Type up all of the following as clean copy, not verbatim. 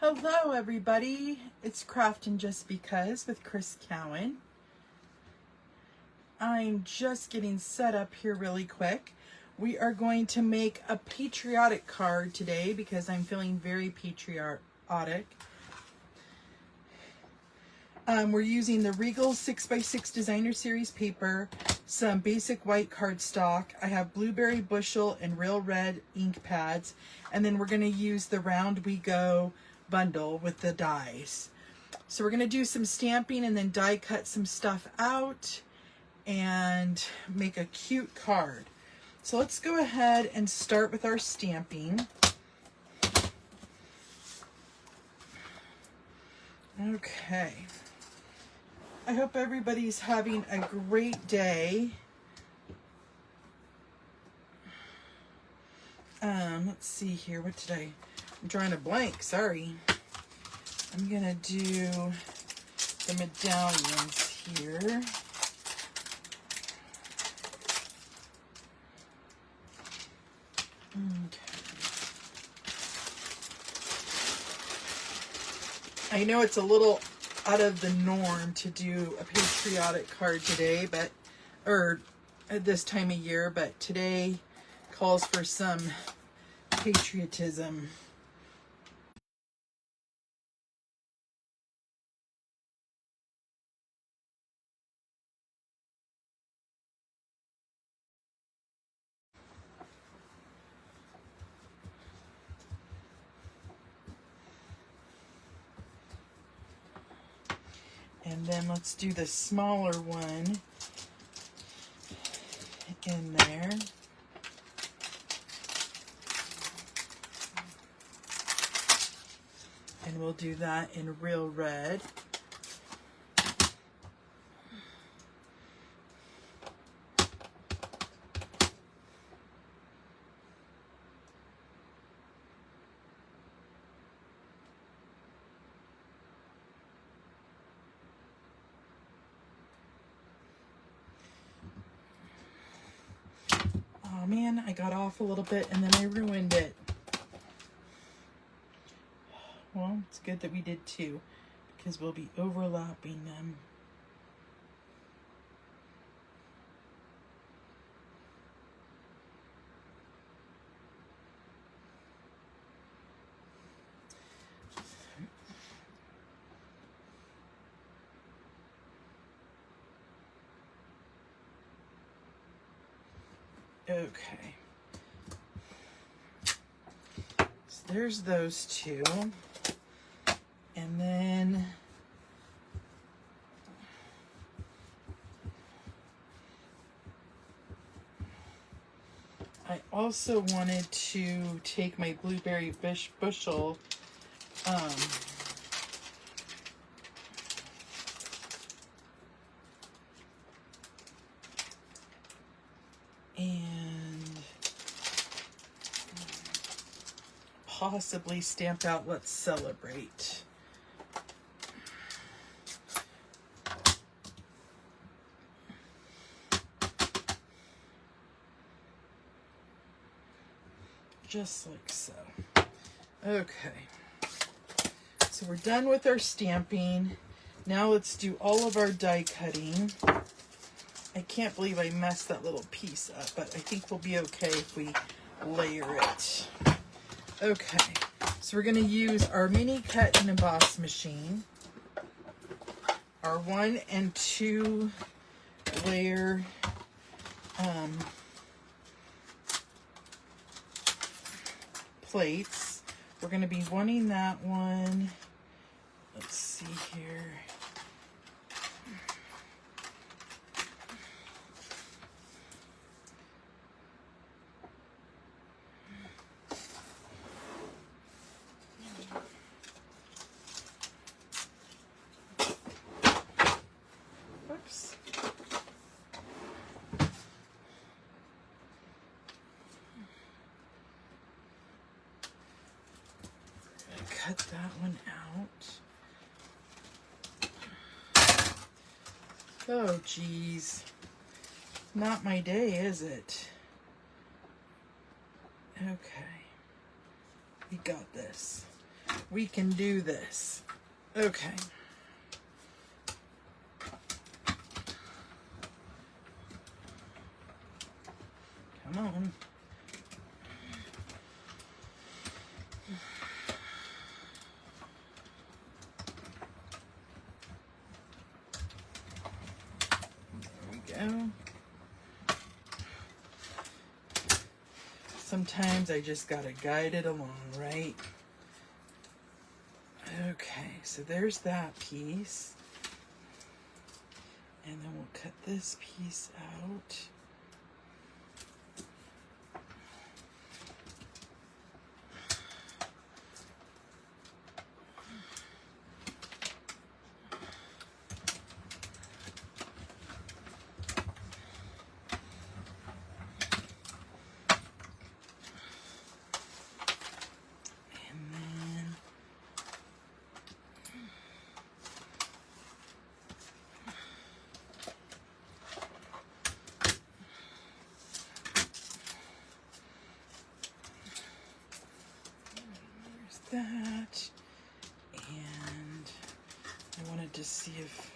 Hello everybody, it's Craftin' Just Because with Chris Cowan. I'm just getting set up here really quick. We are going to make a patriotic card today because I'm feeling very patriotic. We're using the Regal 6x6 Designer Series paper, some basic white cardstock. I have Blueberry Bushel and Real Red ink pads, and then we're going to use the Round We Go bundle with the dies. So we're going to do some stamping and then die cut some stuff out and make a cute card. So let's go ahead and start with our stamping. Okay. I hope everybody's having a great day. Let's see here. What did I'm drawing a blank, sorry. I'm gonna do the medallions here. Okay. I know it's a little out of the norm to do a patriotic card today, or at this time of year, but today calls for some patriotism. And then let's do the smaller one in there. And we'll do that in Real Red. Oh man, I got off a little bit and then I ruined it. Well, it's good that we did two because we'll be overlapping them. Okay. So there's those two. And then I also wanted to take my Blueberry Bushel and possibly stamp out Let's Celebrate. Just like so. Okay. So we're done with our stamping. Now let's do all of our die cutting. I can't believe I messed that little piece up, but I think we'll be okay if we layer it. Okay. So we're going to use our mini cut and emboss machine. Our 1 and 2 layer plates. We're going to be wanting that one. Let's see here. Whoops. Cut that one out. Oh, geez. Not my day, is it? Okay. We got this. We can do this. Okay. Come on. There we go. Sometimes I just gotta guide it along, right? Okay, so there's that piece. And then we'll cut this piece out. That, and I wanted to see if,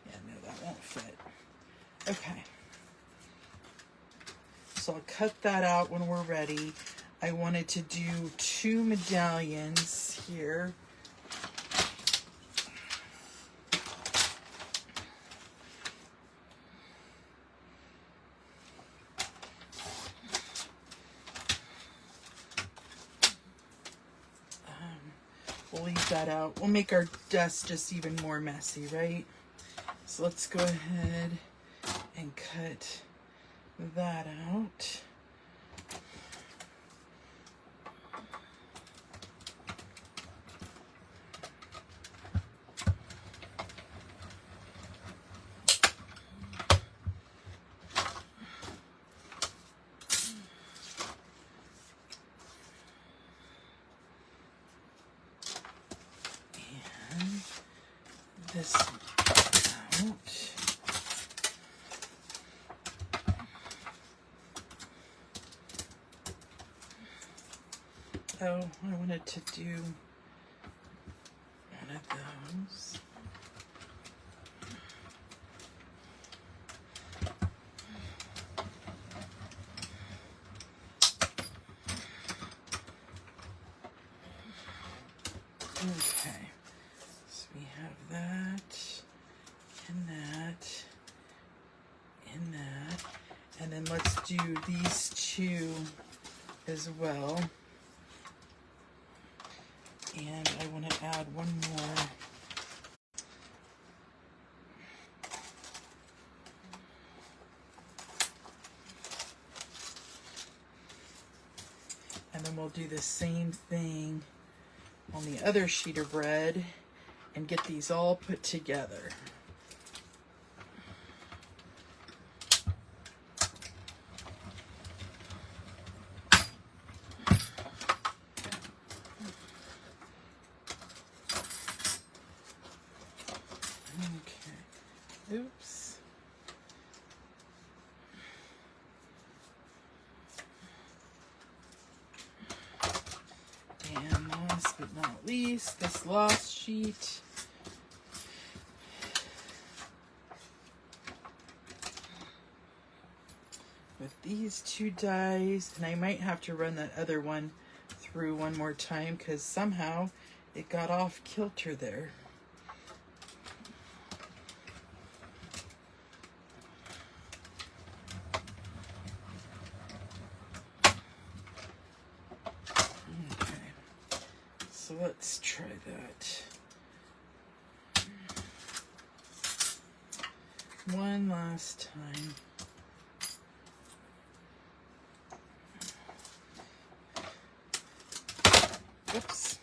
yeah, no, that won't fit. Okay, so I'll cut that out when we're ready. I wanted to do 2 medallions here. We'll leave that out. We'll make our desk just even more messy, right? So let's go ahead and cut that out. This out. Oh, I wanted to do one of those. Okay. We have that, and that, and that, and then let's do these 2 as well. And I want to add one more. And then we'll do the same thing on the other sheet of bread and get these all put together. Okay. Oops. And last but not least, this last sheet. With these 2 dies, and I might have to run that other one through one more time because somehow it got off kilter there. Okay, so let's try that. One last time. Oops.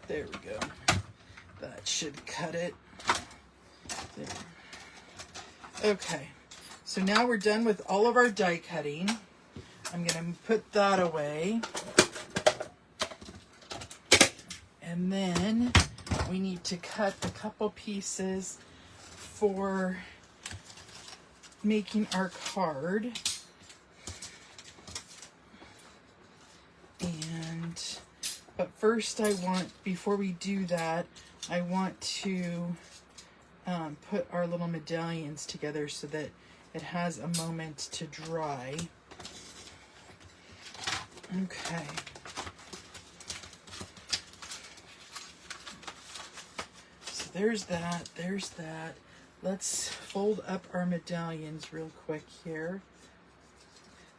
There we go. That should cut it. There. Okay, so now we're done with all of our die cutting. I'm going to put that away. And then we need to cut a couple pieces for making our card. But first before we do that, I want to put our little medallions together so that it has a moment to dry. Okay. So there's that, there's that. Let's fold up our medallions real quick here.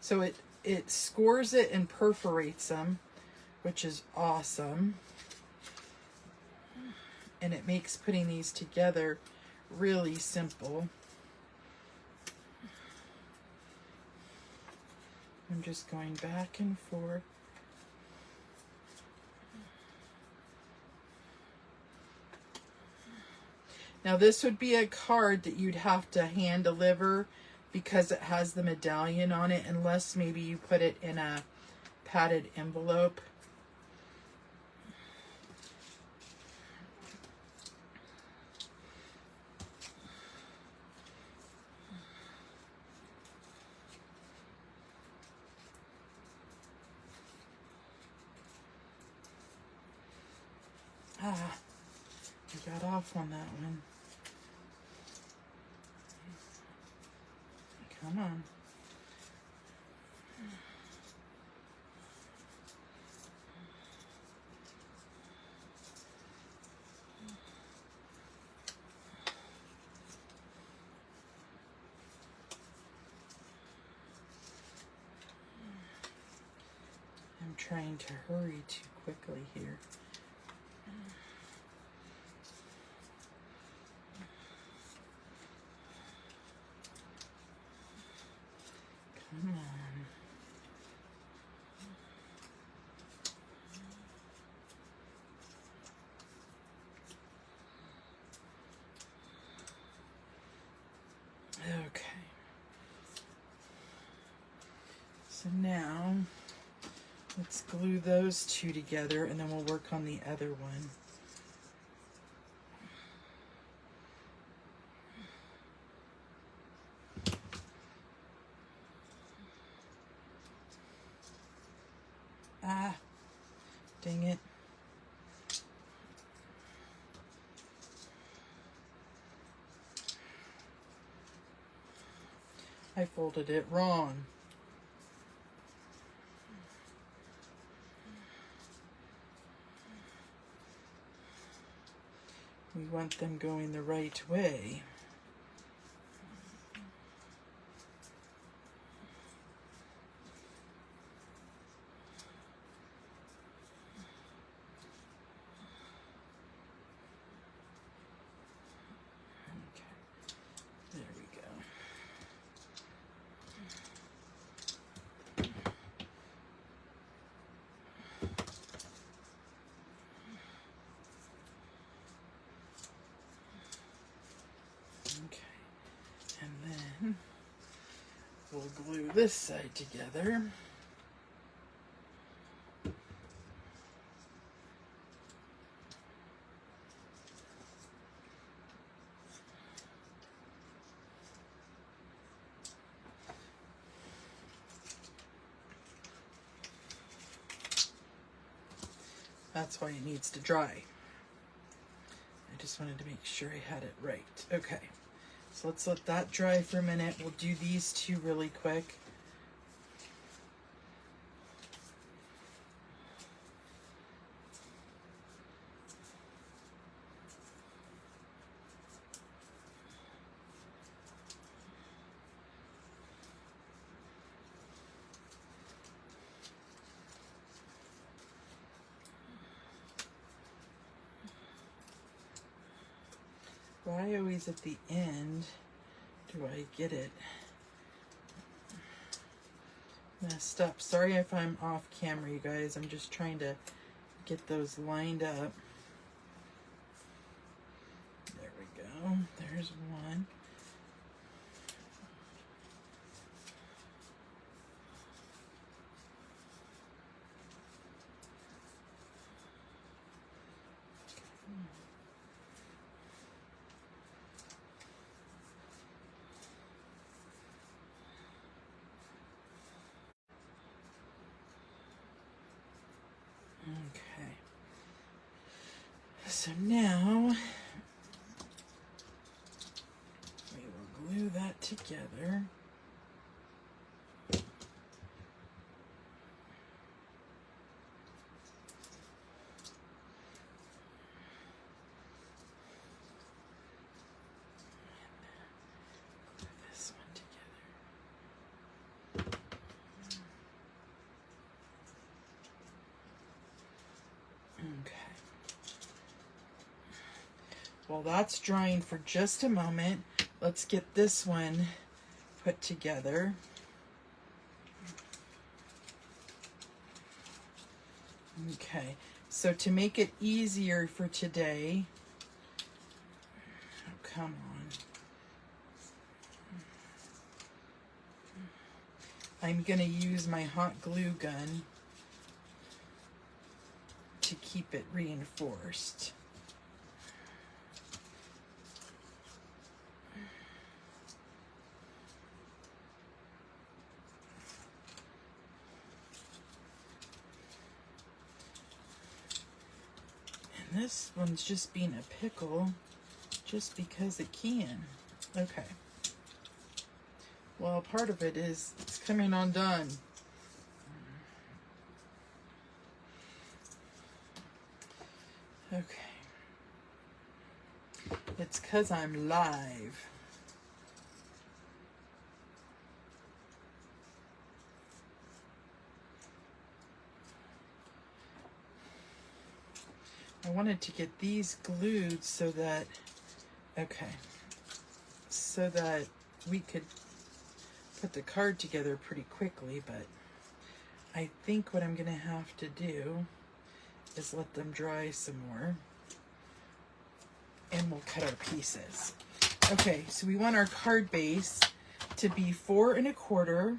So it scores it and perforates them, which is awesome. And it makes putting these together really simple. I'm just going back and forth. Now this would be a card that you'd have to hand deliver because it has the medallion on it, unless maybe you put it in a padded envelope. I got off on that one. Come on. I'm trying to hurry too quickly here. Come on. Okay. So now let's glue those two together and then we'll work on the other one. Ah, dang it. I folded it wrong. We want them going the right way. Okay, there we go. Okay, and then we'll glue this side together. That's why it needs to dry. I just wanted to make sure I had it right. Okay, so let's let that dry for a minute. We'll do these two really quick. Why always at the end do I get it messed up? Sorry if I'm off camera, you guys. I'm just trying to get those lined up. There we go. There's one. So now we will glue that together. This one together. Okay. While that's drying for just a moment, let's get this one put together. Okay, so to make it easier for today, oh, come on. I'm going to use my hot glue gun to keep it reinforced. And this one's just being a pickle just because it can. Okay. Well, part of it is it's coming undone. Okay. It's 'cause I'm live. I wanted to get these glued so that, okay, so that we could put the card together pretty quickly, but I think what I'm going to have to do is let them dry some more, and we'll cut our pieces. Okay, so we want our card base to be 4 1/4,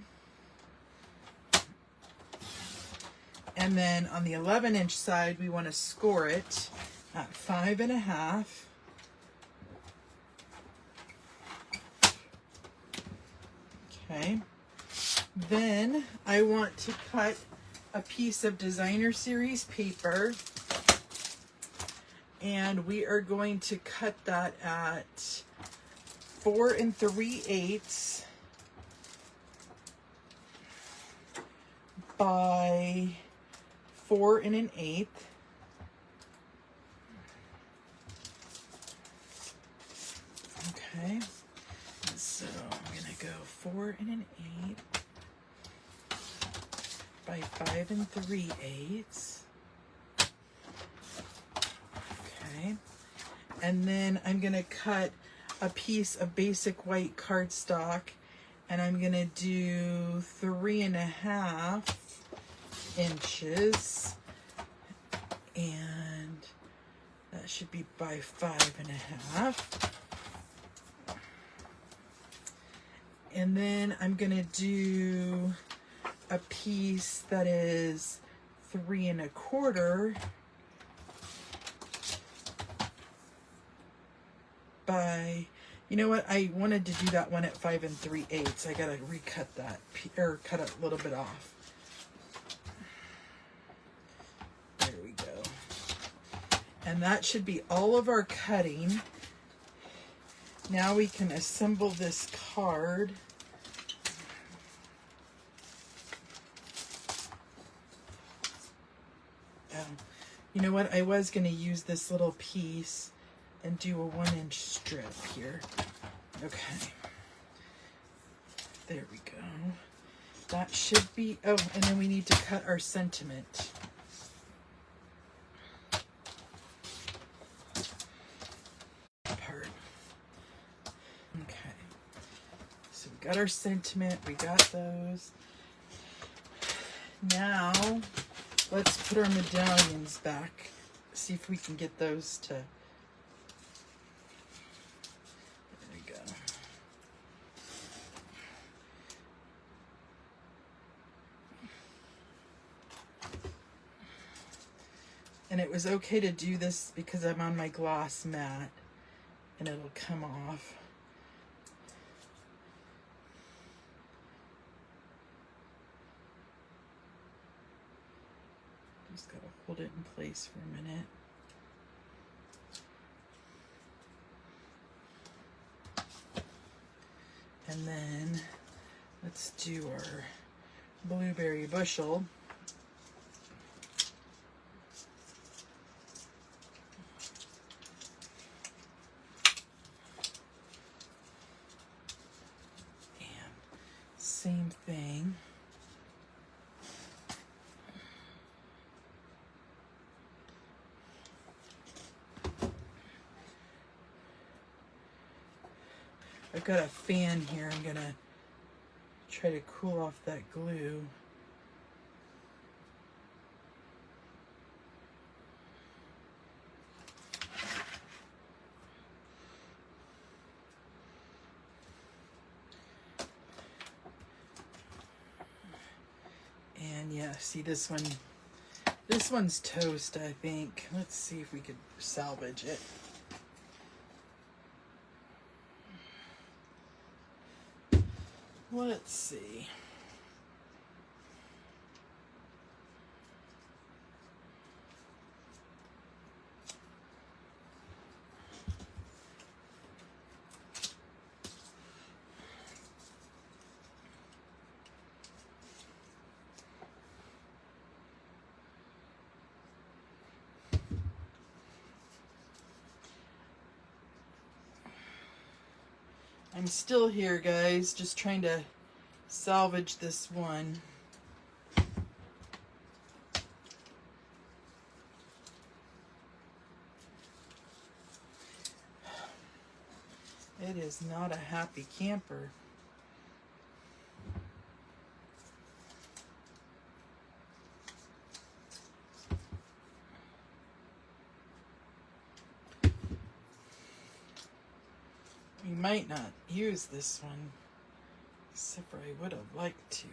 and then on the 11-inch side we want to score it at 5 1/2. Okay, then I want to cut a piece of Designer Series paper, and we are going to cut that at 4 3/8 by 4 1/8. Okay, so I'm gonna go 4 1/8 by 5 3/8. Okay, and then I'm gonna cut a piece of basic white cardstock, and I'm gonna do 3 1/2 inches, and that should be by 5 1/2. And then I'm gonna do a piece that is 3 1/4 by, you know what, I wanted to do that one at 5 3/8. I gotta recut that, or cut a little bit off. There we go. And that should be all of our cutting. Now we can assemble this card. You know what? I was going to use this little piece and do a 1-inch strip here. Okay. There we go. That should be, oh, and then we need to cut our sentiment. Part. Okay. So we got our sentiment, we got those. Now, let's put our medallions back. See if we can get those to, there we go. And it was okay to do this because I'm on my gloss mat and it'll come off. Just gotta hold it in place for a minute. And then let's do our blueberry bushel. And same thing. I've got a fan here. I'm gonna try to cool off that glue. And yeah, see this one's toast, I think. Let's see if we could salvage it. Let's see. I'm still here, guys, just trying to salvage this one. It is not a happy camper. We might not use this one, except for I would have liked to.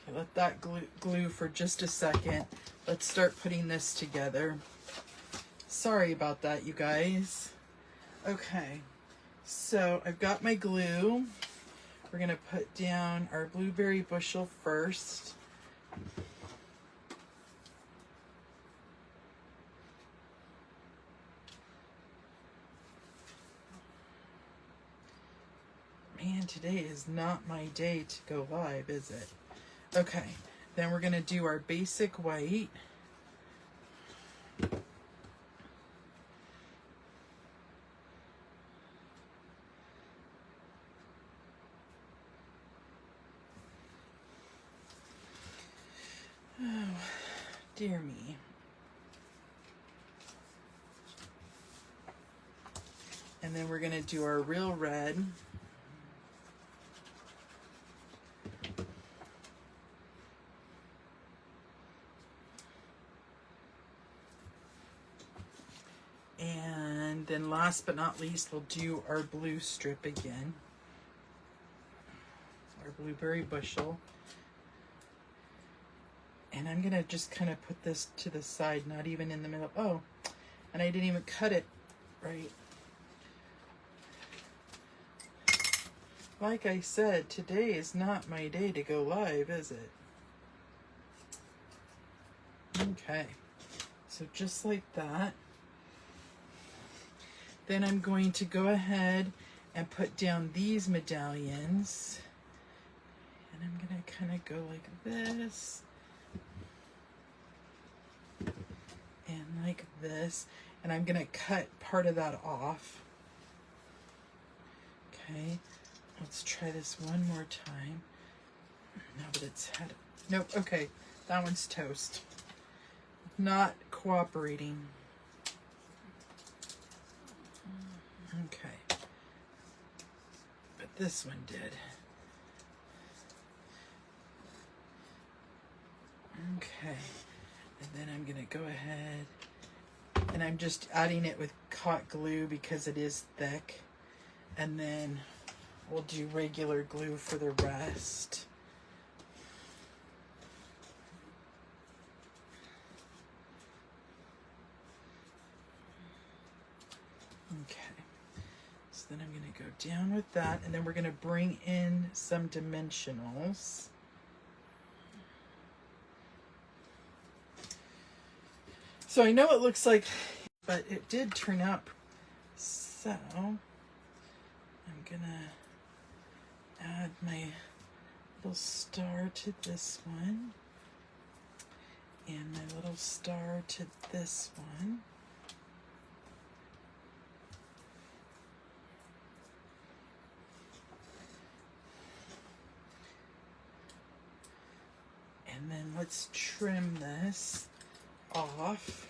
Okay, let that glue for just a second. Let's start putting this together. Sorry about that, you guys. Okay, so I've got my glue. We're gonna put down our blueberry bushel first. Man, today is not my day to go live, is it? Okay, then we're gonna do our basic white. Oh, dear me. And then we're gonna do our real red. And then last but not least, we'll do our blue strip again. Our blueberry bushel. And I'm gonna just kind of put this to the side, not even in the middle. Oh, and I didn't even cut it right. Like I said, today is not my day to go live, is it? Okay, so just like that. Then I'm going to go ahead and put down these medallions. And I'm gonna kind of go like this. And like this. And I'm gonna cut part of that off. Okay, let's try this one more time. Now that it's had, nope, okay, that one's toast. Not cooperating. Okay, but this one did. Okay, and then I'm gonna go ahead and I'm just adding it with hot glue because it is thick, and then we'll do regular glue for the rest. Okay, so then I'm going to go down with that, and then we're going to bring in some dimensionals. So I know it looks like, but it did turn out. So I'm going to my little star to this one, and my little star to this one. And then let's trim this off.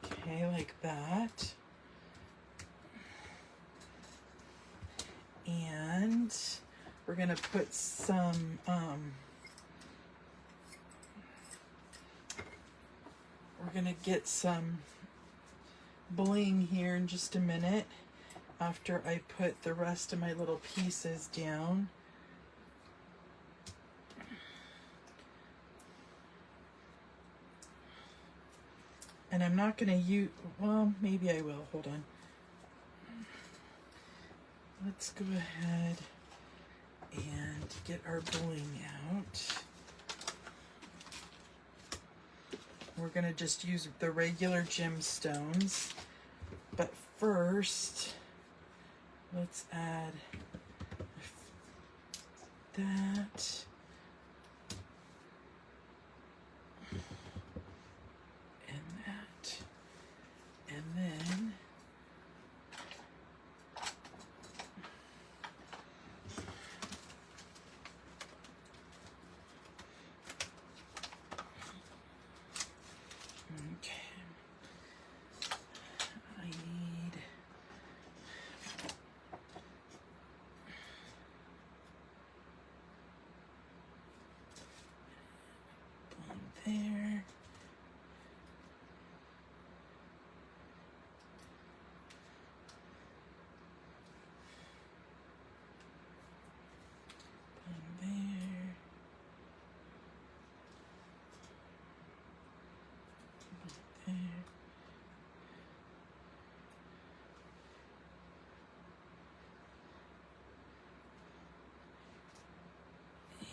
Okay, like that. And we're gonna put some we're gonna get some bling here in just a minute after I put the rest of my little pieces down. And I'm not gonna use, well, maybe I will, hold on. Let's go ahead and get our bling out. We're gonna just use the regular gemstones, but first, let's add that. And that. And then I need one there. One there. One there.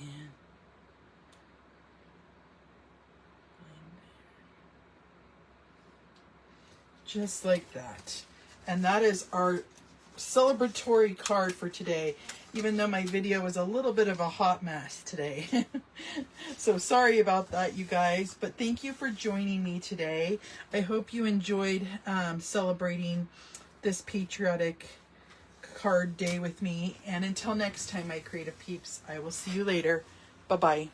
And just like that. And that is our celebratory card for today, even though my video was a little bit of a hot mess today. So sorry about that, you guys, but thank you for joining me today. I hope you enjoyed celebrating this patriotic card day with me. And until next time, my creative peeps, I will see you later. Bye-bye.